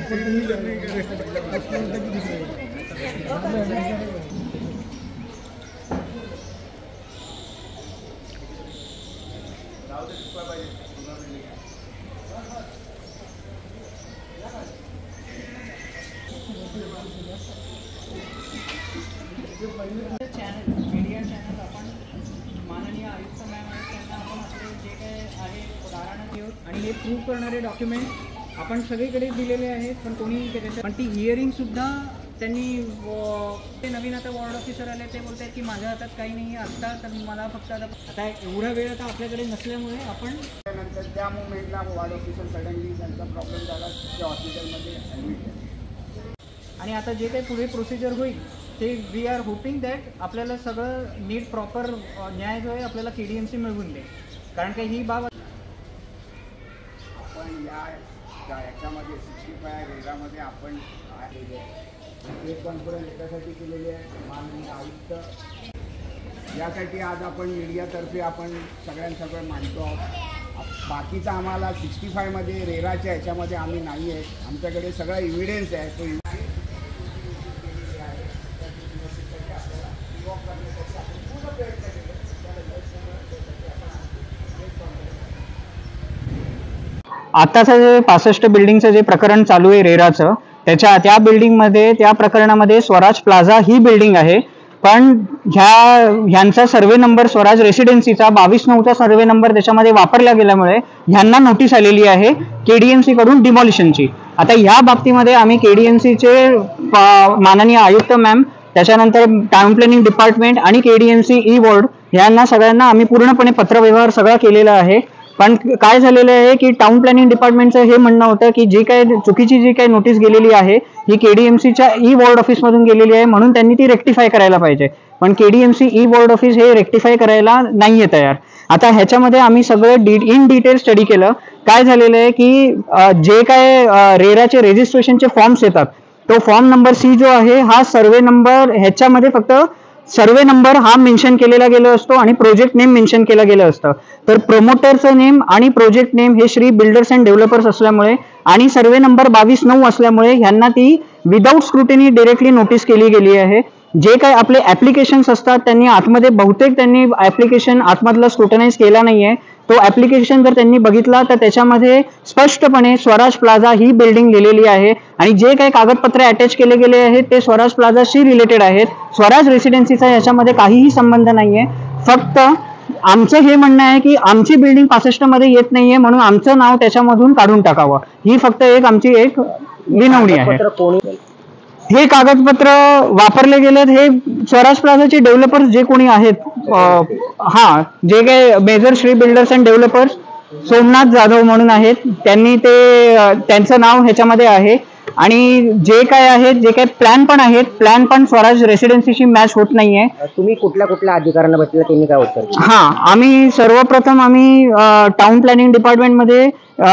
Media channel आपण माननीय आयुक्त मॅम आहेत त्यांना आपण आपले जे काय आहे उदाहरणं देऊ आणि हे प्रूव्ह करणारे डॉक्युमेंट आपण सगळीकडे दिलेले आहेत, पण कोणी त्याच्या पण ती हिअरिंगसुद्धा त्यांनी ते नवीन आता वॉर्ड ऑफिसर आले ते बोलत आहेत की माझ्या हातात काही नाही आहे आत्ता, तर मला फक्त आता एवढा वेळ आता आपल्याकडे नसल्यामुळे आपण त्यानंतर त्या मुवमेंटला वॉर्ड ऑफिसर सडनली त्यांचा प्रॉब्लेम झाला त्या हॉस्पिटलमध्ये ॲडमिट. आणि आता जे काही पुढे प्रोसिजर होईल ते वी आर होपिंग दॅट आपल्याला सगळं नीट प्रॉपर न्याय जो आहे आपल्याला KDMC मिळवून दे, कारण का ही बाब आपण याच्यामध्ये 65 रेरामध्ये आपण प्रेस कॉन्फरन्स याच्यासाठी केलेली आहे माननीय आयुक्त. यासाठी आज आपण मीडियातर्फे आपण सगळ्यांसगळं मांडतो आहोत. बाकीचा आम्हाला 65 मध्ये रेराच्या ह्याच्यामध्ये आम्ही नाही आहे, आमच्याकडे सगळा इव्हिडन्स आहे. तो आताचं जे 65 बिल्डिंगचं जे प्रकरण चालू आहे रेराचं, त्या बिल्डिंगमध्ये त्या प्रकरणामध्ये स्वराज प्लाझा ही बिल्डिंग आहे, पण ह्यांचा सर्वे नंबर स्वराज रेसिडेन्सीचा 22/9चा सर्वे नंबर त्याच्यामध्ये वापरला गेल्यामुळे ह्यांना नोटीस आलेली आहे KDMC कडून डिमॉलिशनची. आता ह्या बाबतीमध्ये आम्ही KDMCचे माननीय आयुक्त मॅम, त्याच्यानंतर टाउन प्लॅनिंग डिपार्टमेंट आणि KDMC ई वॉर्ड यांना सगळ्यांना आम्ही पूर्णपणे पत्रव्यवहार सगळा केलेला आहे. पण काय झालेलं आहे की टाउन प्लॅनिंग डिपार्टमेंटचं हे म्हणणं होतं की जी काय चुकीची जी काही नोटीस गेलेली आहे ही KDMCच्या ई वॉर्ड ऑफिसमधून गेलेली आहे, म्हणून त्यांनी ती रेक्टिफाय करायला पाहिजे. पण KDMC ई वॉर्ड ऑफिस हे रेक्टिफाय करायला नाहीये तयार. आता ह्याच्यामध्ये आम्ही सगळं इन डिटेल स्टडी केलं. काय झालेलं आहे की जे काय रेराचे रेजिस्ट्रेशनचे फॉर्म्स येतात, तो फॉर्म नंबर C जो आहे हा सर्वे नंबर, ह्याच्यामध्ये फक्त सर्वे नंबर हा मेन्शन केलेला गेला असतो आणि प्रोजेक्ट नेम मेन्शन केलं गेलं असतं. तर प्रमोटरचं नेम आणि प्रोजेक्ट नेम हे श्री बिल्डर्स अँड डेव्हलपर्स असल्यामुळे आणि सर्वे नंबर 22/9 असल्यामुळे ह्यांना ती विदाऊट स्क्रुटिनी डायरेक्टली नोटीस केली गेली आहे. जे काही आपले ऍप्लिकेशन्स असतात त्यांनी आतमध्ये बहुतेक त्यांनी ऍप्लिकेशन आतमधला स्क्रुटनाइज केला नाहीये. तो ऍप्लिकेशन जर त्यांनी बघितला तर त्याच्यामध्ये स्पष्टपणे स्वराज प्लाझा ही बिल्डिंग लिहिलेली आहे आणि जे काही कागदपत्रे अटॅच केले गेले आहेत ते स्वराज प्लाझाशी रिलेटेड आहेत. स्वराज रेसिडेन्सीचा याच्यामध्ये काहीही संबंध नाहीये. फक्त आमचं हे म्हणणं आहे की आमची बिल्डिंग 65 मध्ये येत नाहीये म्हणून आमचं नाव त्याच्यामधून काढून टाकावं, ही फक्त आमची एक विनवणी आहे. हे कागदपत्र वापरले गेलेत हे स्वराज प्लाझाचे डेव्हलपर्स जे कोणी आहेत, जे काही major Shri builders and developers Somnath Jadhav म्हणून आहेत, त्यांनी त्यांचं नाव ह्याच्यामध्ये आहे. आणि जे काय आहेत, जे काही प्लॅन पण आहेत, प्लॅन पण स्वराज रेसिडेन्सीशी मॅच होत नाहीये. तुम्ही कुठल्या अधिकाऱ्यांना भेटले, त्यांनी काय उत्तर? आम्ही सर्वप्रथम टाउन प्लॅनिंग डिपार्टमेंटमध्ये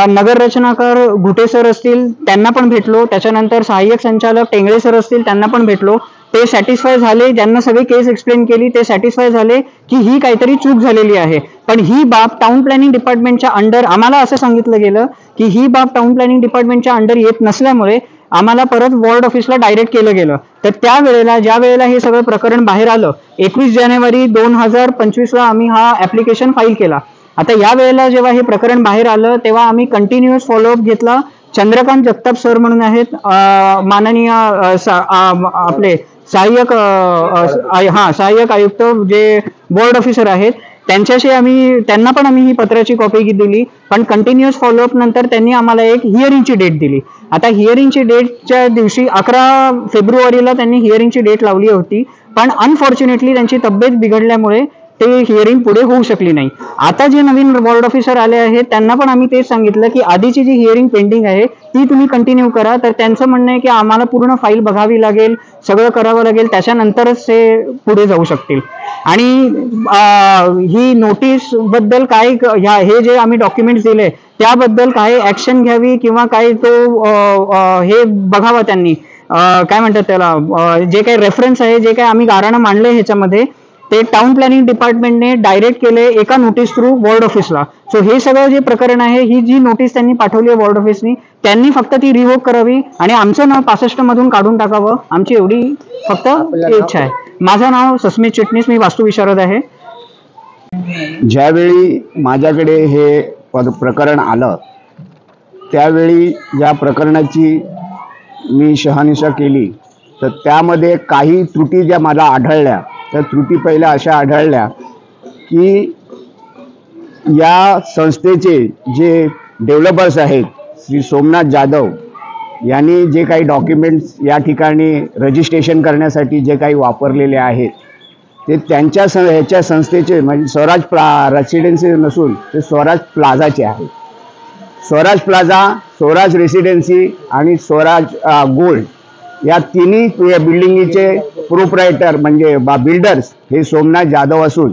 नगर रचनाकार घुटे सर असतील त्यांना पण भेटलो. त्याच्यानंतर सहाय्यक संचालक टेंगळे सर असतील त्यांना पण भेटलो. ते सॅटिस्फाय झाले, ज्यांना सगळी केस एक्सप्लेन केली ते सॅटिस्फाय झाले की ही काहीतरी चूक झालेली आहे. पण ही बाब टाउन प्लॅनिंग डिपार्टमेंटच्या अंडर, आम्हाला असं सांगितलं गेलं की ही बाब टाउन प्लॅनिंग डिपार्टमेंटच्या अंडर येत नसल्यामुळे आम्हाला परत वॉर्ड ऑफिसला डायरेक्ट केलं गेलं. तर ज्या वेळेला हे सगळं प्रकरण बाहेर आलं 21 जानेवारी 2025 ला आम्ही हा ऍप्लिकेशन फाईल केला. आता या वेळेला जेव्हा हे प्रकरण बाहेर आलं तेव्हा आम्ही कंटिन्युअस फॉलोअप घेतला. चंद्रकांत जगताप सर म्हणून आहेत, माननीय आपले सहाय्यक आयुक्त जे बोर्ड ऑफिसर आहेत, त्यांना पण आम्ही ही पत्राची कॉपी दिली. पण कंटिन्युअस फॉलोअप नंतर त्यांनी आम्हाला एक हिअरिंगची डेट दिली. आता हिअरिंगची डेटच्या दिवशी 11 फेब्रुवारीला त्यांनी हिअरिंगची डेट लावली होती, पण अनफॉर्च्युनेटली त्यांची तब्येत बिघडल्यामुळे ते हिअरिंग पुढे होऊ शकली नाही. आता जे नवीन वॉर्ड ऑफिसर आले आहेत त्यांना पण आम्ही तेच सांगितलं की आधीची जी हिअरिंग पेंडिंग आहे ती तुम्ही कंटिन्यू करा. तर त्यांचं म्हणणं आहे की आम्हाला पूर्ण फाईल बघावी लागेल, सगळं करावं लागेल, त्याच्यानंतरच ते पुढे जाऊ शकतील. आणि ही नोटीस बद्दल काय, हे जे आम्ही डॉक्युमेंट्स दिले त्याबद्दल काय ऍक्शन घ्यावी किंवा काय हे बघावं त्यांनी, काय म्हणतात त्याला, जे काही रेफरन्स आहे, जे काही आम्ही गाऱ्हाणं मांडले ह्याच्यामध्ये ते टाउन प्लॅनिंग डिपार्टमेंटने डायरेक्ट केले एका नोटीस थ्रू वॉर्ड ऑफिसला. सो हे सगळं जे प्रकरण आहे, ही जी नोटीस त्यांनी पाठवली आहे वॉर्ड ऑफिसनी, त्यांनी फक्त ती रिवोक करावी आणि आमचं नाव 65 मधून काढून टाकावं, आमची एवढी फक्त इच्छा आहे. माझं नाव सस्मित चिटणीस, मी वास्तुविशारद आहे. ज्यावेळी माझ्याकडे हे प्रकरण आलं त्यावेळी या प्रकरणाची मी शहानिशा केली, तर त्यामध्ये काही त्रुटी ज्या मला आढळल्या, त्या त्रुटी पहिल्या अशा आढळल्या की या संस्थेचे जे डेव्हलपर्स आहेत श्री सोमनाथ जाधव यांनी जे काही डॉक्युमेंट्स या ठिकाणी रजिस्ट्रेशन करण्यासाठी जे काही वापरलेले आहेत ते त्यांच्या ह्याच्या संस्थेचे म्हणजे स्वराज रेसिडेन्सी नसून ते स्वराज प्लाझाचे आहेत. स्वराज प्लाझा, स्वराज रेसिडेन्सी आणि स्वराज गोल्ड या तिन्ही बिल्डिंगचे प्रोप्रायटर म्हणजे बिल्डर्स हे सोमनाथ जाधव असून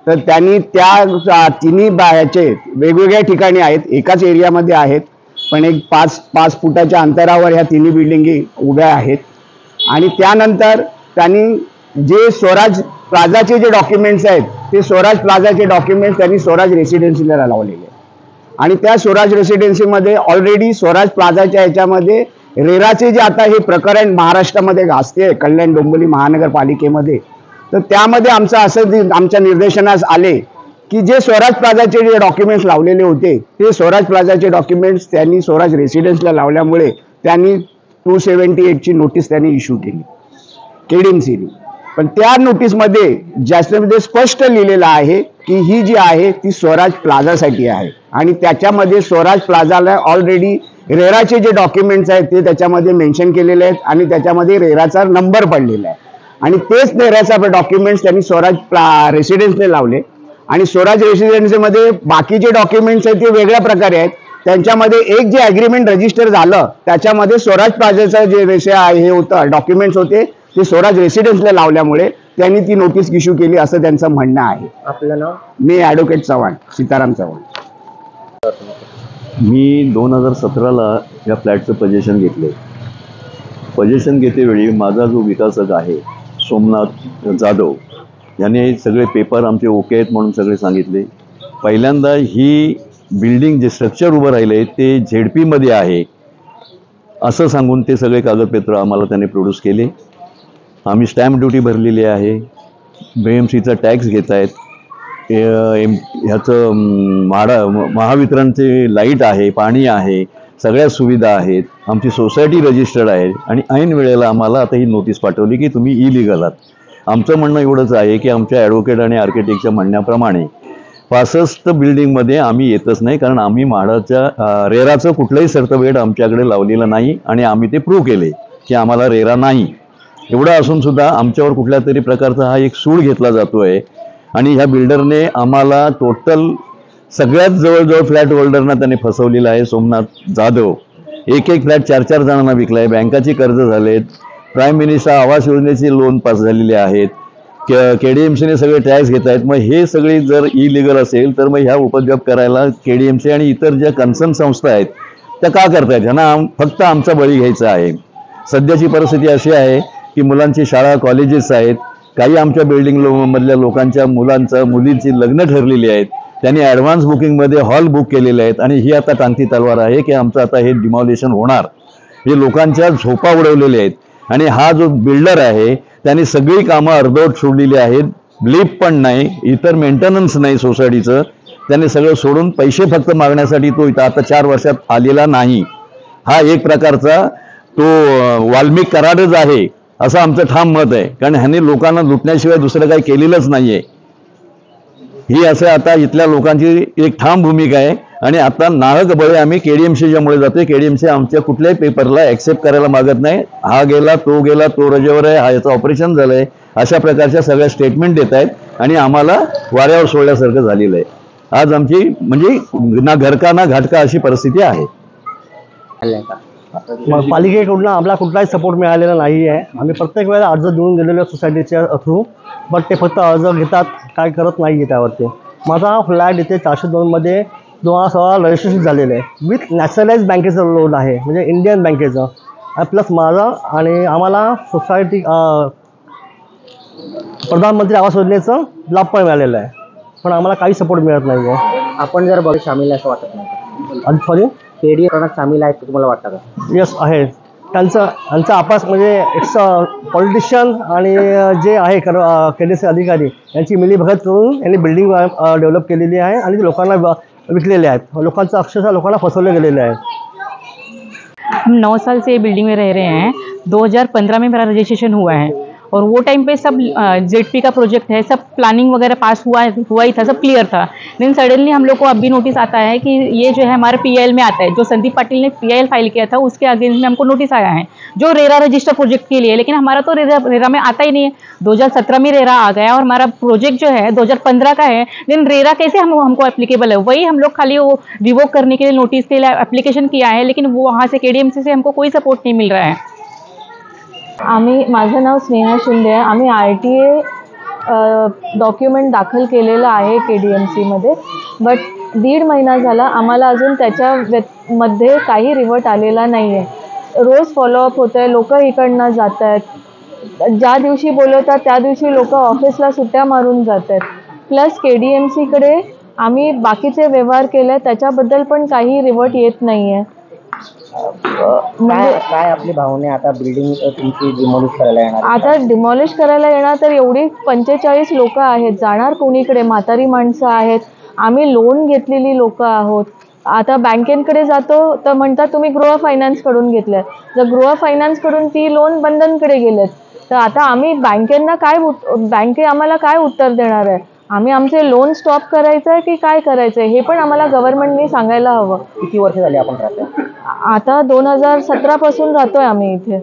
तर त्यांनी त्या तिन्ही ह्याचे वेगवेगळ्या ठिकाणी आहेत, एकाच एरियामध्ये आहेत, पण एक 5 फुटाच्या अंतरावर ह्या तिन्ही बिल्डिंगी उभ्या आहेत. आणि त्यानंतर त्यांनी जे स्वराज प्लाझाचे जे डॉक्युमेंट्स आहेत ते स्वराज प्लाझाचे डॉक्युमेंट्स त्यांनी स्वराज रेसिडेन्सीला लावलेले आणि त्या स्वराज रेसिडेन्सीमध्ये ऑलरेडी स्वराज प्लाझाच्या ह्याच्यामध्ये रेराचे जे आता हे प्रकरण महाराष्ट्रामध्ये गाजते कल्याण डोंबिवली महानगरपालिकेमध्ये, तर त्यामध्ये आमच्या निर्देशनास आले की जे स्वराज प्लाझाचे जे डॉक्युमेंट्स लावलेले होते ते स्वराज प्लाझाचे डॉक्युमेंट्स त्यांनी स्वराज रेसिडेन्सला लावल्यामुळे त्यांनी 278 ची नोटीस त्यांनी इश्यू केली केडीएमसीने. पण त्या नोटीसमध्ये ज्याच्यामध्ये स्पष्ट लिहिलेलं आहे की ही जी आहे ती स्वराज प्लाझासाठी आहे आणि त्याच्यामध्ये स्वराज प्लाझाला ऑलरेडी रेराचे जे डॉक्युमेंट्स आहेत ते त्याच्यामध्ये मेन्शन केलेले आहेत आणि त्याच्यामध्ये रेराचा नंबर पडलेला आहे आणि तेच रेराचा डॉक्युमेंट्स त्यांनी स्वराज रेसिडेन्सने लावले आणि स्वराज रेसिडेन्सीमध्ये बाकीचे डॉक्युमेंट्स आहेत ते वेगळ्या प्रकारे आहेत. त्यांच्यामध्ये एक जे ॲग्रीमेंट रजिस्टर झालं त्याच्यामध्ये स्वराज प्लाझाचा जे हे होतं डॉक्युमेंट्स होते ते स्वराज रेसिडेन्सला लावल्यामुळे त्यांनी ती नोटीस इश्यू केली असं त्यांचं म्हणणं आहे. आपलं नाव? मी ॲडव्होकेट चव्हाण, सीताराम चव्हाण. मी 2017ला या फ्लॅटचं पोझिशन घेतले. पोझिशन घेतेवेळी माझा जो विकासक आहे सोमनाथ जाधव याने सगळे पेपर आमचे ओके आहेत म्हणून सगळे सांगितले. पहिल्यांदा ही बिल्डिंग जे स्ट्रक्चर उभं राहिले ते झेडपीमध्ये आहे असं सांगून ते सगळे कागदपत्र आम्हाला त्याने प्रोड्यूस केले. आम्ही स्टॅम्प ड्युटी भरलेली आहे, BMCचा टॅक्स घेत आहेत, ह्याचं महावितरणचे लाईट आहे, पाणी आहे, सगळ्या सुविधा आहेत, आमची सोसायटी रजिस्टर्ड आहे आणि ऐन वेळेला आम्हाला आता ही नोटीस पाठवली की तुम्ही इलिगल आहात. आमचं म्हणणं एवढंच आहे की आमच्या ॲडव्होकेट आणि आर्किटेक्टच्या म्हणण्याप्रमाणे 65 बिल्डिंगमध्ये आम्ही येतच नाही, कारण आम्ही म्हाडाच्या रेराचं कुठलंही सर्टिफिकेट आमच्याकडे लावलेलं नाही आणि आम्ही ते प्रूव्ह केले की आम्हाला रेरा नाही. एवढं असून सुद्धा आमच्यावर कुठल्या तरी प्रकारचा हा एक सूड घेतला जातो आहे आणि ह्या बिल्डरने आम्हाला टोटल सगळ्यात जवळजवळ फ्लॅट होल्डरना त्याने फसवलेलं आहे. सोमनाथ जाधव एक फ्लॅट 4-4 जणांना विकला आहे, बँकाची कर्ज झालेत, प्राईम मिनिस्टर आवास योजनेचे लोन पास झालेले आहेत, KDMCने सगळे टॅक्स घेत आहेत. मग हे सगळे जर इलिगल असेल तर मग ह्या उपद्व्याप करायला KDMC आणि इतर ज्या कन्सर्न संस्था आहेत त्या का करतायत? ह्यांना फक्त आमचा बळी घ्यायचा आहे. सध्याची परिस्थिती अशी आहे की मुलांची शाळा कॉलेजेस आहेत, काही आमच्या बिल्डिंग मधल्या लोकांच्या मुलींची लग्न ठरलेली आहेत, त्यांनी ॲडव्हान्स बुकिंगमध्ये हॉल बुक केलेले आहेत आणि ही आता टांगती तलवार आहे की आमचं आता हे डिमॉलिशन होणार. हे लोकांच्या झोपा उडवलेल्या आहेत आणि हा जो बिल्डर आहे त्यांनी सगळी कामं अर्धवट सोडलेली आहेत. लिफ्ट पण नाही, इतर मेंटेनन्स नाही सोसायटीचं, त्यांनी सगळं सोडून पैसे फक्त मागण्यासाठी तो इथं आता 4 वर्षात आलेला नाही. हा एक प्रकारचा तो वाल्मिक कराडच आहे असं आमचं ठाम मत आहे, कारण ह्यांनी लोकांना लुटण्याशिवाय दुसरं काही केलेलंच नाही आहे. ही असं आता इथल्या लोकांची एक ठाम भूमिका आहे आणि आता नाहक बळे आम्ही KDMCच्यामुळे जातोय. KDMC आमच्या कुठल्याही पेपरला ॲक्सेप्ट करायला मागत नाही. हा गेला, तो रजेवर आहे, हा याचं ऑपरेशन झालं आहे, अशा प्रकारच्या सगळ्या स्टेटमेंट देत आहेत आणि आम्हाला वाऱ्यावर सोडल्यासारखं झालेलं आहे. आज आमची म्हणजे ना घरका ना घाटका अशी परिस्थिती आहे. पालिकेकडून आम्हाला कुठलाही सपोर्ट मिळालेला नाही आहे. आम्ही प्रत्येक वेळेला अर्ज देऊन गेलेलो सोसायटीच्या थ्रू, बट ते फक्त अर्ज घेतात, काय करत नाही आहे त्यावरती. माझा फ्लॅट इथे 402मध्ये 2016 रजिस्ट्रेशन झालेलं आहे विथ नॅशनलाइज बँकेचं लोन आहे, म्हणजे इंडियन बँकेचं, प्लस माझा आणि आम्हाला सोसायटी प्रधानमंत्री आवास योजनेचं लाभ पण मिळालेला आहे, पण आम्हाला काही सपोर्ट मिळत नाही आहे. आपण जर बघ सामील आहे असं वाटत नाही. आणि सॉरी केडी प्रकरणात सामील आहेत तुम्हाला वाटतं का? यस आहे. त्यांचा आपस म्हणजे एक पॉलिटिशियन आणि जे आहे केडीचे अधिकारी यांची मिलीभगत करून यांनी बिल्डिंग डेव्हलप केलेली आहे आणि लोकांना विकलेले आहेत. लोकांचं अक्षरशः लोकांना फसवले गेलेले आहेत. हम 9 साल से ये बिल्डिंग में रह रहे हैं। 2015 में मेरा रजिस्ट्रेशन हुआ है और वो टाइम पे सब जेडपी का प्रोजेक्ट है, सब प्लानिंग वगैरह पास हुआ ही था, सब क्लियर था। लेकिन सडनली हम लोग को अभी नोटिस आता है कि ये जो है हमारे PIL में आता है, जो संदीप पाटिल ने PIL फाइल किया था उसके अगेंस्ट में हमको नोटिस आया है, जो रेरा रजिस्टर प्रोजेक्ट के लिए। लेकिन हमारा तो रेरा में आता ही नहीं है। 2017 में रेरा आ गया और हमारा प्रोजेक्ट जो है 2015 का है, लेकिन रेरा कैसे हमको एप्लीकेबल है? वही हम लोग खाली वो रिवोक करने के लिए नोटिस के लिए एप्लीकेशन किया है, लेकिन वो वहाँ से KDMC से हमको कोई सपोर्ट नहीं मिल रहा है। माझं नाव स्नेहा शिंदे आहे। आम्ही RTA डॉक्युमेंट दाखल केलेलं आहे KDMCमध्ये, बट 1.5 महिना झाला आम्हाला अजून त्याच्यामध्ये काही रिव्हर्ट आलेला नाही आहे। रोज फॉलोअप होतं आहे, लोक इकडनं जात आहेत, ज्या दिवशी बोलवतात त्या दिवशी लोक ऑफिसला सुट्ट्या मारून जात आहेत। प्लस KDMCकडे आम्ही बाकीचे व्यवहार केले त्याच्याबद्दल पण काही रिव्हर्ट येत नाही आहे। काय आपली भावना आता बिल्डिंग तुमची डिमॉलिश करायला येणार? आता डिमॉलिश करायला येणार तर एवढी 45 लोक आहेत, जाणार कोणीकडे? म्हातारी माणसं आहेत, आम्ही लोन घेतलेली लोक आहोत। आता बँकेकडे जातो तर म्हणतात तुम्ही गृह फायनान्सकडून घेतलं, जर गृह फायनान्सकडून ती लोन बंधनकडे गेलेत तर आता आम्ही बँकेंना बँके आम्हाला काय उत्तर देणार आहे? आम्ही आमचे लोन स्टॉप करायचं आहे की काय करायचं आहे हे पण आम्हाला गव्हर्नमेंटने सांगायला हवं। किती वर्ष झाली आपण राहतो? आता 2017 पासून राहतोय आम्ही इथे।